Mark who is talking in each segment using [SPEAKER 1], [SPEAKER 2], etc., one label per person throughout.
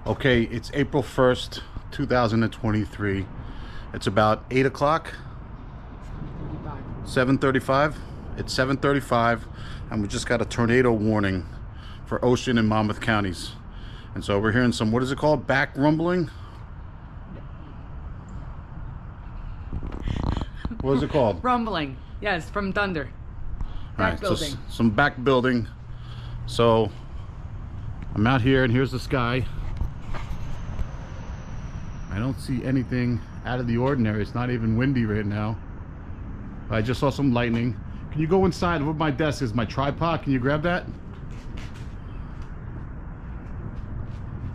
[SPEAKER 1] Okay, it's April 1st, 2023. It's about 8 o'clock, 7:35. It's 7:35, and we just got a tornado warning for Ocean and Monmouth counties. And so we're hearing some, what is it called? Back rumbling? What is it called?
[SPEAKER 2] Rumbling. Yes, from thunder.
[SPEAKER 1] All right,
[SPEAKER 2] Back building.
[SPEAKER 1] so some back building. So I'm out here, and here's the sky. I don't see anything out of the ordinary. It's not even windy right now. I just saw some lightning. Can you go inside? Where my desk is, my tripod. Can you grab that?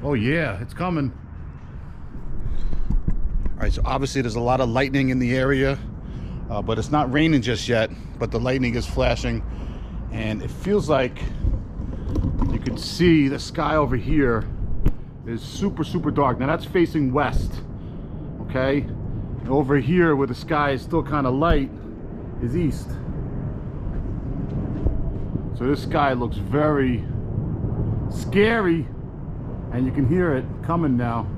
[SPEAKER 1] Oh yeah, it's coming. All right, so obviously there's a lot of lightning in the area, but it's not raining just yet, but the lightning is flashing, and it feels like you can see the sky over here is super dark. Now that's facing west, okay? And over here where the sky is still kind of light is east. So this sky looks very scary, and you can hear it coming now.